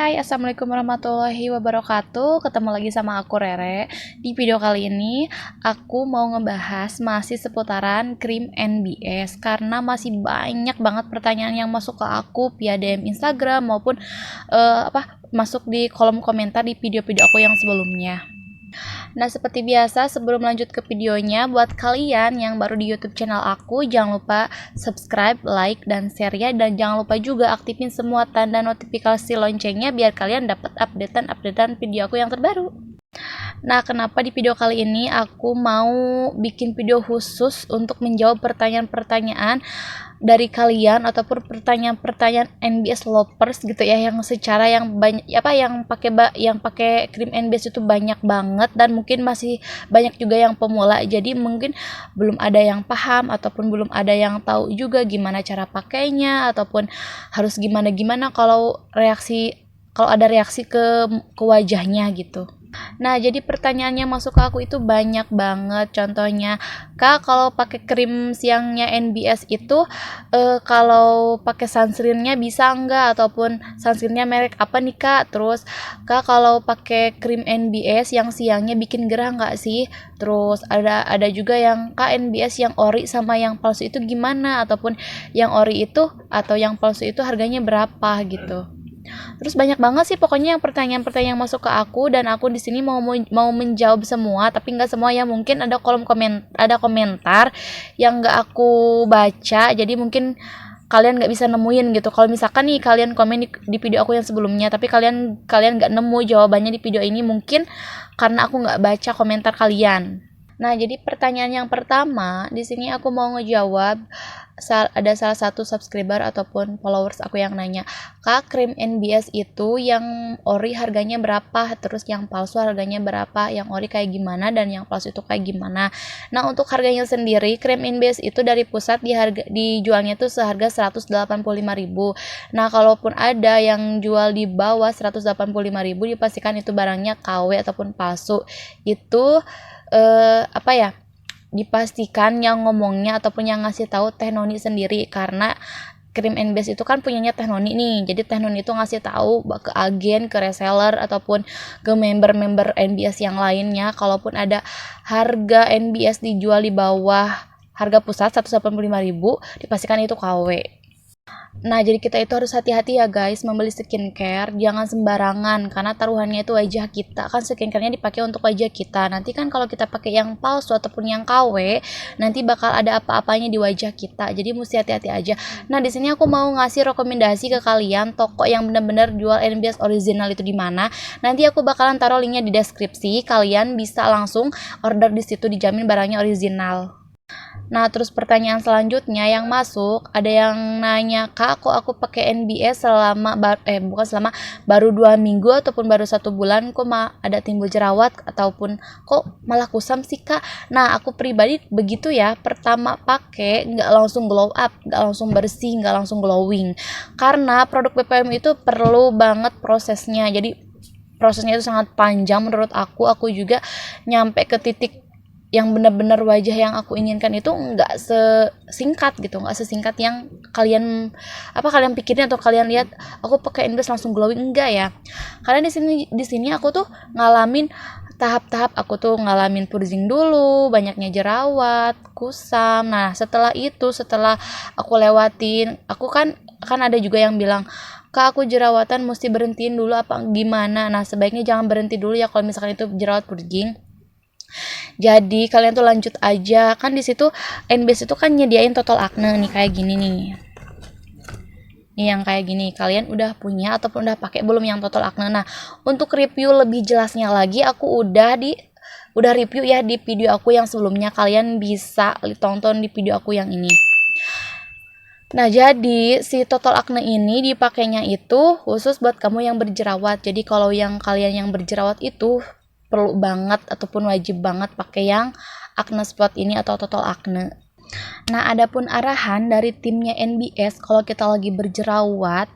Hai, assalamualaikum warahmatullahi wabarakatuh. Ketemu lagi sama aku Rere. Di video kali ini aku mau ngebahas masih seputaran krim NBS karena masih banyak banget pertanyaan yang masuk ke aku via DM Instagram maupun masuk di kolom komentar di video-video aku yang sebelumnya. Nah, seperti biasa, sebelum lanjut ke videonya, buat kalian yang baru di YouTube channel aku, jangan lupa subscribe, like, dan share ya. Dan jangan lupa juga aktifin semua tanda notifikasi loncengnya biar kalian dapat updatean video aku yang terbaru. Nah, kenapa di video kali ini aku mau bikin video khusus untuk menjawab pertanyaan-pertanyaan dari kalian ataupun pertanyaan-pertanyaan NBS lovers gitu ya, yang secara yang banyak yang pakai krim NBS itu banyak banget dan mungkin masih banyak juga yang pemula. Jadi mungkin belum ada yang paham ataupun belum ada yang tahu juga gimana cara pakainya ataupun harus gimana kalau ada reaksi ke wajahnya gitu. Nah, jadi pertanyaannya masuk ke aku itu banyak banget. Contohnya, Kak, kalau pakai krim siangnya NBS itu kalau pakai sunscreennya bisa enggak, ataupun sunscreennya merek apa nih, Kak? Terus, Kak, kalau pakai krim NBS yang siangnya bikin gerah enggak sih? Terus ada juga yang Kak, NBS yang ori sama yang palsu itu gimana, ataupun yang ori itu atau yang palsu itu harganya berapa gitu. Terus banyak banget sih pokoknya yang pertanyaan-pertanyaan yang masuk ke aku, dan aku di sini mau menjawab semua, tapi nggak semua ya, mungkin ada komentar yang nggak aku baca, jadi mungkin kalian nggak bisa nemuin gitu. Kalau misalkan nih kalian komen di video aku yang sebelumnya, tapi kalian nggak nemu jawabannya di video ini, mungkin karena aku nggak baca komentar kalian. Nah, jadi pertanyaan yang pertama di sini aku mau ngejawab, ada salah satu subscriber ataupun followers aku yang nanya, Kak, krim NBS itu yang ori harganya berapa, terus yang palsu harganya berapa, yang ori kayak gimana dan yang palsu itu kayak gimana. Nah, untuk harganya sendiri, krim NBS itu dari pusat dijualnya tuh seharga 185.000. Nah, kalaupun ada yang jual di bawah 185.000, dipastikan itu barangnya KW ataupun palsu. Itu dipastikan yang ngomongnya ataupun yang ngasih tahu Teh Noni sendiri, karena krim NBS itu kan punyanya Teh Noni nih. Jadi Teh Noni itu ngasih tahu ke agen, ke reseller ataupun ke member-member NBS yang lainnya, kalaupun ada harga NBS dijual di bawah harga pusat 185.000, dipastikan itu KW. Nah, jadi kita itu harus hati-hati ya guys membeli skincare, jangan sembarangan karena taruhannya itu wajah kita. Kan skincare-nya dipakai untuk wajah kita. Nanti kan kalau kita pakai yang palsu ataupun yang KW, nanti bakal ada apa-apanya di wajah kita. Jadi mesti hati-hati aja. Nah, di sini aku mau ngasih rekomendasi ke kalian toko yang benar-benar jual NBS original itu di mana. Nanti aku bakalan taruh linknya di deskripsi. Kalian bisa langsung order di situ, dijamin barangnya original. Nah, terus pertanyaan selanjutnya yang masuk, ada yang nanya, Kak, kok aku pakai NBS baru 2 minggu ataupun baru 1 bulan kok ada timbul jerawat ataupun kok malah kusam sih, Kak. Nah, aku pribadi begitu ya, pertama pakai nggak langsung glow up, nggak langsung bersih, nggak langsung glowing, karena produk BPM itu perlu banget prosesnya. Jadi prosesnya itu sangat panjang menurut aku juga nyampe ke titik yang benar-benar wajah yang aku inginkan itu nggak sesingkat yang kalian pikirin atau kalian lihat aku pakai NBS langsung glowing, enggak ya. Karena di sini aku tuh ngalamin tahap-tahap, aku tuh ngalamin purging dulu, banyaknya jerawat, kusam. Nah, setelah aku lewatin, aku kan ada juga yang bilang, Kak, aku jerawatan mesti berhentiin dulu apa gimana. Nah, sebaiknya jangan berhenti dulu ya kalau misalkan itu jerawat purging. Jadi kalian tuh lanjut aja, kan di situ NBS itu kan nyediain total acne nih kayak gini nih. Nih yang kayak gini, kalian udah punya ataupun udah pakai belum yang total acne? Nah, untuk review lebih jelasnya lagi aku udah review ya di video aku yang sebelumnya, kalian bisa tonton di video aku yang ini. Nah, jadi si total acne ini dipakainya itu khusus buat kamu yang berjerawat. Jadi kalau kalian yang berjerawat itu perlu banget ataupun wajib banget pakai yang acne spot ini atau total acne. Nah, adapun arahan dari timnya NBS kalau kita lagi berjerawat,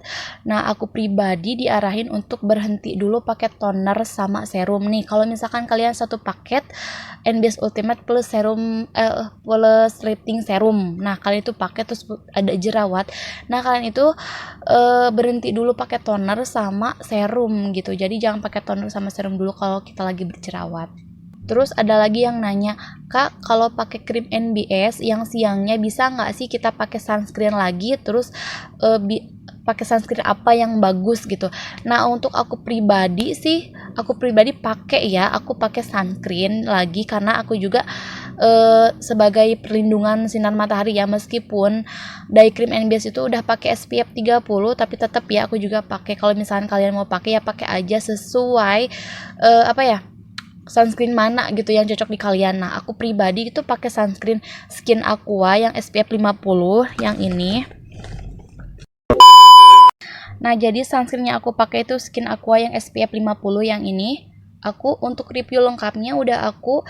nah aku pribadi diarahin untuk berhenti dulu pakai toner sama serum nih. Kalau misalkan kalian satu paket NBS Ultimate plus serum plus lifting serum. Nah, kalian itu pakai terus ada jerawat. Nah, kalian itu berhenti dulu pakai toner sama serum gitu. Jadi jangan pakai toner sama serum dulu kalau kita lagi berjerawat. Terus ada lagi yang nanya, Kak, kalau pakai krim NBS yang siangnya bisa nggak sih kita pakai sunscreen lagi? Terus pakai sunscreen apa yang bagus gitu? Nah, untuk aku pribadi sih, aku pakai sunscreen lagi karena aku juga sebagai perlindungan sinar matahari ya, meskipun dye cream NBS itu udah pakai SPF 30 tapi tetap ya aku juga pakai. Kalau misalkan kalian mau pakai ya pakai aja sesuai sunscreen mana gitu yang cocok di kalian. Nah, aku pribadi itu pakai sunscreen Skin Aqua yang SPF 50 yang ini. Nah, jadi sunscreen yang aku pakai itu Skin Aqua yang SPF 50 yang ini. Aku untuk review lengkapnya udah aku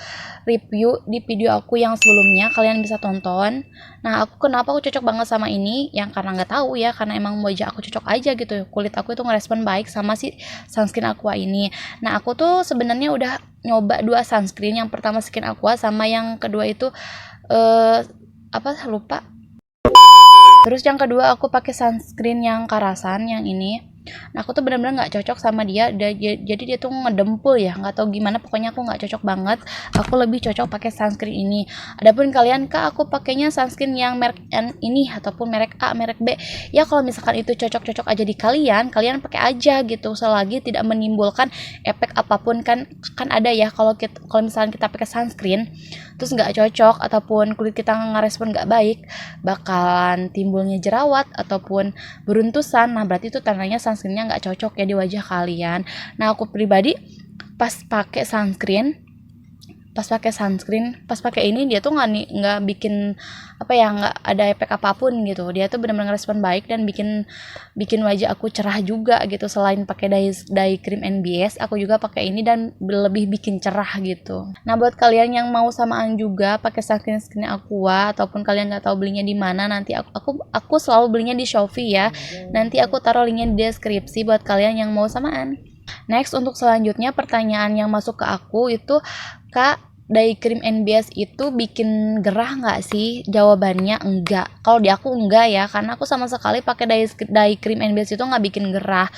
review di video aku yang sebelumnya, kalian bisa tonton. Nah, kenapa aku cocok banget sama ini? Yang karena nggak tahu ya, karena emang wajah aku cocok aja gitu. Kulit aku itu ngerespon baik sama si sunscreen Aqua ini. Nah, aku tuh sebenarnya udah nyoba 2 sunscreen. Yang pertama Skin Aqua sama yang kedua itu lupa. Terus yang kedua aku pakai sunscreen yang Karasan yang ini. Nah, aku tuh benar-benar nggak cocok sama dia. Jadi dia tuh ngedempul ya, nggak tahu gimana. Pokoknya aku nggak cocok banget. Aku lebih cocok pakai sunscreen ini. Adapun kalian, Kak, aku pakainya sunscreen yang merek N ini ataupun merek A, merek B. Ya kalau misalkan itu cocok-cocok aja di kalian pakai aja gitu. Selagi tidak menimbulkan efek apapun kan ada ya kalau misalkan kita pakai sunscreen terus nggak cocok ataupun kulit kita ngerespon nggak baik, bakalan timbulnya jerawat ataupun beruntusan. Nah, berarti itu tandanya sunscreennya nggak cocok ya di wajah kalian. Nah, aku pribadi pas pakai sunscreen pas pakai ini dia tuh nggak bikin nggak ada efek apapun gitu. Dia tuh benar-benar respon baik dan bikin wajah aku cerah juga gitu. Selain pakai dye cream NBS, aku juga pakai ini dan lebih bikin cerah gitu. Nah, buat kalian yang mau samaan juga pakai sunscreen Aqua ataupun kalian nggak tahu belinya di mana, nanti aku selalu belinya di Shopee ya. Nanti aku taruh linknya di deskripsi buat kalian yang mau samaan. Next, untuk selanjutnya pertanyaan yang masuk ke aku itu, Kak, dye cream NBS itu bikin gerah nggak sih? Jawabannya enggak. Kalau di aku enggak ya, karena aku sama sekali pakai dye cream NBS itu nggak bikin gerah.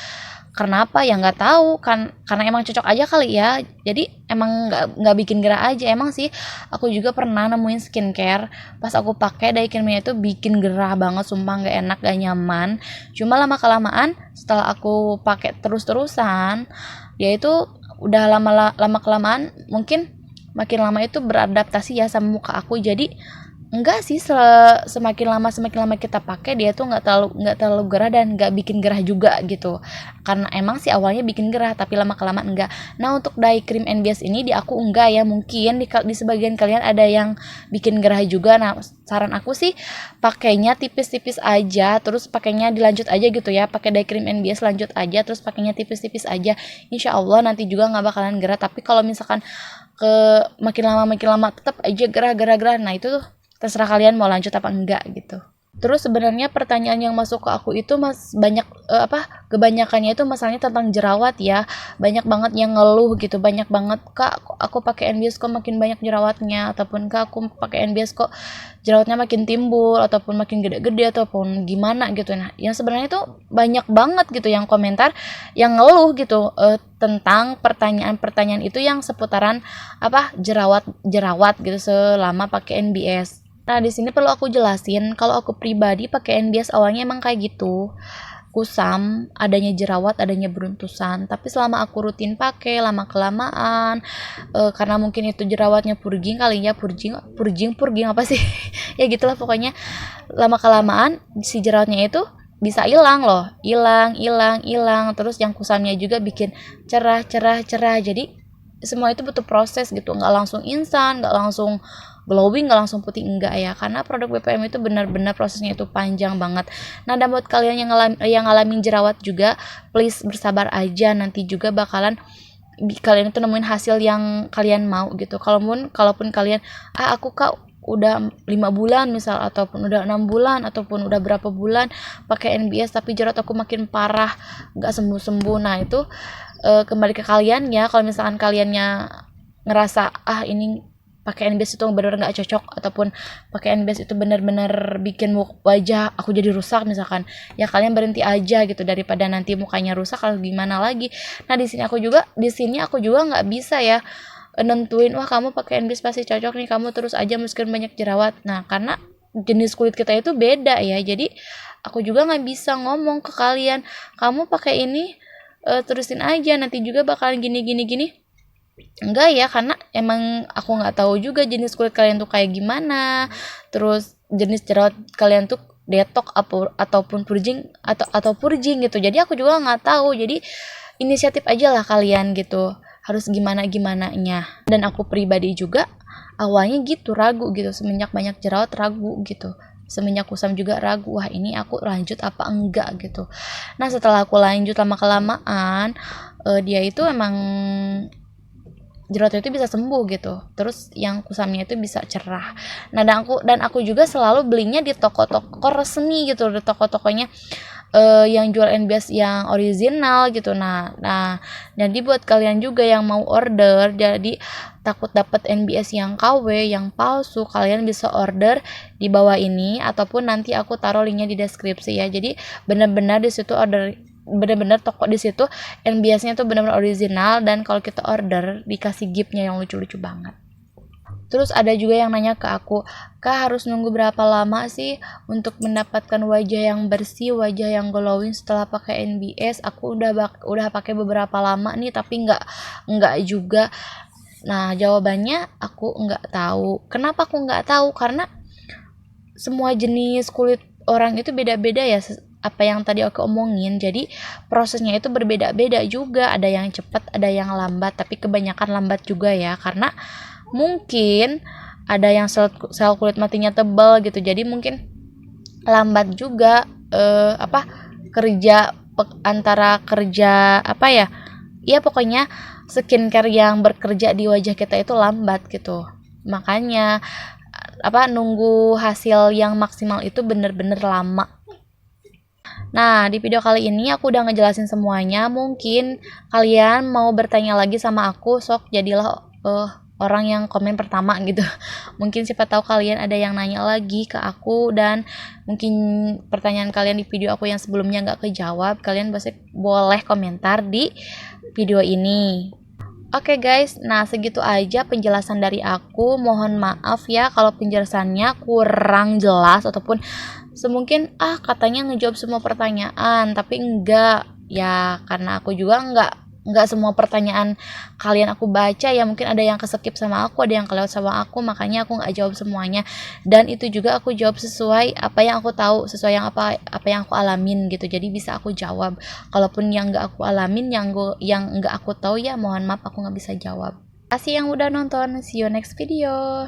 Kenapa ya nggak tahu kan, karena emang cocok aja kali ya. Jadi emang nggak bikin gerah aja. Emang sih aku juga pernah nemuin skincare pas aku pakai dye creamnya itu bikin gerah banget, sumpah nggak enak, nggak nyaman. Cuma lama kelamaan setelah aku pakai terus-terusan, ya itu udah lama kelamaan mungkin makin lama itu beradaptasi ya sama muka aku. Jadi enggak sih, semakin lama kita pakai dia tuh nggak terlalu gerah dan nggak bikin gerah juga gitu. Karena emang sih awalnya bikin gerah tapi lama kelamaan enggak. Nah, untuk dye cream NBS ini di aku enggak ya, mungkin di sebagian kalian ada yang bikin gerah juga. Nah, saran aku sih pakainya tipis-tipis aja, terus pakainya dilanjut aja gitu ya, pakai dye cream NBS lanjut aja terus pakainya tipis-tipis aja. Insya Allah nanti juga nggak bakalan gerah. Tapi kalau misalkan makin lama tetap aja gerah, nah itu tuh terserah kalian mau lanjut apa enggak gitu. Terus sebenarnya pertanyaan yang masuk ke aku itu kebanyakannya itu masalahnya tentang jerawat ya. Banyak banget yang ngeluh gitu, banyak banget, Kak, aku pakai NBS kok makin banyak jerawatnya, ataupun Kak, aku pakai NBS kok jerawatnya makin timbul ataupun makin gede-gede ataupun gimana gitu. Nah, yang sebenarnya itu banyak banget gitu yang komentar yang ngeluh gitu tentang pertanyaan-pertanyaan itu yang seputaran jerawat gitu selama pakai NBS. Nah, di sini perlu aku jelasin, kalau aku pribadi pakai NBS awalnya emang kayak gitu. Kusam, adanya jerawat, adanya beruntusan. Tapi selama aku rutin pakai, lama kelamaan, karena mungkin itu jerawatnya purging kali ya, purging apa sih? Ya gitulah pokoknya. Lama kelamaan si jerawatnya itu bisa hilang loh, hilang. Terus yang kusamnya juga bikin cerah. Jadi semua itu butuh proses gitu, nggak langsung instan, nggak langsung glowing, nggak langsung putih, enggak ya, karena produk BPM itu benar-benar prosesnya itu panjang banget. Nah, dan buat kalian yang ngalamin jerawat juga, please bersabar aja, nanti juga bakalan kalian itu nemuin hasil yang kalian mau gitu. Kalaupun kalian aku, Kak, udah 5 bulan misal, ataupun udah 6 bulan, ataupun udah berapa bulan pakai NBS tapi jerawat aku makin parah, nggak sembuh-sembuh. Nah itu kembali ke kalian ya, kalau misalkan kaliannya ngerasa ini pakai NBS itu benar-benar nggak cocok, ataupun pakai NBS itu benar-benar bikin wajah aku jadi rusak misalkan, ya kalian berhenti aja gitu, daripada nanti mukanya rusak kalau gimana lagi. Nah di sini aku juga nggak bisa ya nentuin wah kamu pakai NBS pasti cocok nih, kamu terus aja meskipun banyak jerawat. Nah karena jenis kulit kita itu beda ya, jadi aku juga nggak bisa ngomong ke kalian kamu pakai ini terusin aja nanti juga bakalan gini. Enggak ya, karena emang aku nggak tahu juga jenis kulit kalian tuh kayak gimana, terus jenis jerawat kalian tuh detox ataupun purging gitu. Jadi aku juga nggak tahu. Jadi inisiatif aja lah kalian gitu, harus gimananya. Dan aku pribadi juga awalnya gitu ragu gitu, semenjak banyak jerawat ragu gitu, semenjak kusam juga ragu, wah ini aku lanjut apa enggak gitu. Nah setelah aku lanjut lama kelamaan dia itu emang jerawatnya itu bisa sembuh gitu, terus yang kusamnya itu bisa cerah. Nah dan aku juga selalu belinya di toko-toko resmi gitu, di toko-tokonya yang jual NBS yang original gitu. Nah jadi buat kalian juga yang mau order, jadi takut dapat NBS yang KW yang palsu, kalian bisa order di bawah ini, ataupun nanti aku taruh linknya di deskripsi ya. Jadi benar-benar di situ bener-bener toko di situ NBS-nya tuh bener-bener original, dan kalau kita order dikasih gift-nya yang lucu-lucu banget. Terus ada juga yang nanya ke aku, Kak harus nunggu berapa lama sih untuk mendapatkan wajah yang bersih, wajah yang glowing setelah pakai NBS? Aku udah pakai beberapa lama nih tapi nggak juga. Nah jawabannya aku nggak tahu. Kenapa aku nggak tahu? Karena semua jenis kulit orang itu beda-beda ya, apa yang tadi aku omongin. Jadi prosesnya itu berbeda-beda juga, ada yang cepat ada yang lambat, tapi kebanyakan lambat juga ya, karena mungkin ada yang sel kulit matinya tebal gitu, jadi mungkin lambat juga antara kerja ya pokoknya skincare yang bekerja di wajah kita itu lambat gitu. Makanya nunggu hasil yang maksimal itu bener-bener lama. Nah, di video kali ini aku udah ngejelasin semuanya. Mungkin kalian mau bertanya lagi sama aku, sok jadilah orang yang komen pertama gitu. Mungkin siapa tahu kalian ada yang nanya lagi ke aku, dan mungkin pertanyaan kalian di video aku yang sebelumnya nggak kejawab, kalian boleh komentar di video ini. Oke guys, nah segitu aja penjelasan dari aku. Mohon maaf ya kalau penjelasannya kurang jelas, ataupun semungkin katanya ngejawab semua pertanyaan tapi enggak ya, karena aku juga enggak semua pertanyaan kalian aku baca ya, mungkin ada yang keskip sama aku, ada yang kelewat sama aku, makanya aku nggak jawab semuanya. Dan itu juga aku jawab sesuai apa yang aku tahu, sesuai yang apa yang aku alamin gitu, jadi bisa aku jawab. Kalaupun yang nggak aku alamin, yang nggak aku tahu, ya mohon maaf aku nggak bisa jawab. Terima kasih yang udah nonton, see you next video.